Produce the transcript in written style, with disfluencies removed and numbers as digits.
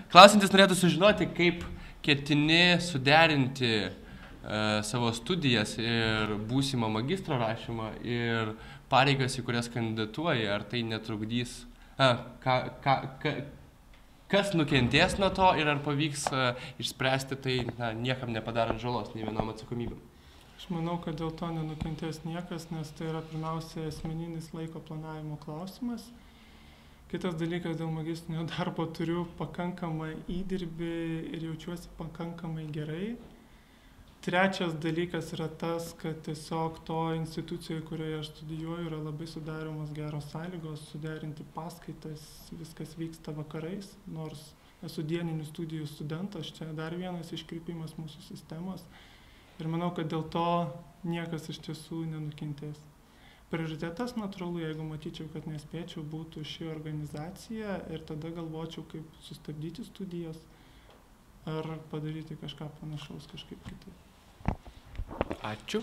Klausantis norėtų sužinoti, kaip ketini suderinti savo studijas ir būsimą magistro rašymą ir pareigas, į kurias kandidatuoji, ar tai netrukdys, kas nukentės nuo to ir ar pavyks išspręsti tai niekam nepadarant žalos, nei vienom atsakomybėm. Aš manau, kad dėl to nenukentės niekas, nes tai yra pirmiausia asmeninis laiko planavimo klausimas. Kitas dalykas, dėl magistrinio darbo turiu pakankamą įdirbį ir jaučiuosi pakankamai gerai. Trečias dalykas yra tas, kad tiesiog to institucijoje, kurioje aš studijuoju, yra labai sudaromos geros sąlygos, suderinti paskaitas, viskas vyksta vakarais, nors esu dieninių studijų studentas, čia dar vienas iškrypimas mūsų sistemos. Ir manau, kad dėl to niekas iš tiesų nenukentės. Prioritetas, natūralu, jeigu matyčiau, kad nespėčiau, būtų ši organizacija ir tada galvočiau, kaip sustabdyti studijas ar padaryti kažką panašaus kažkaip kitaip. Ačiū.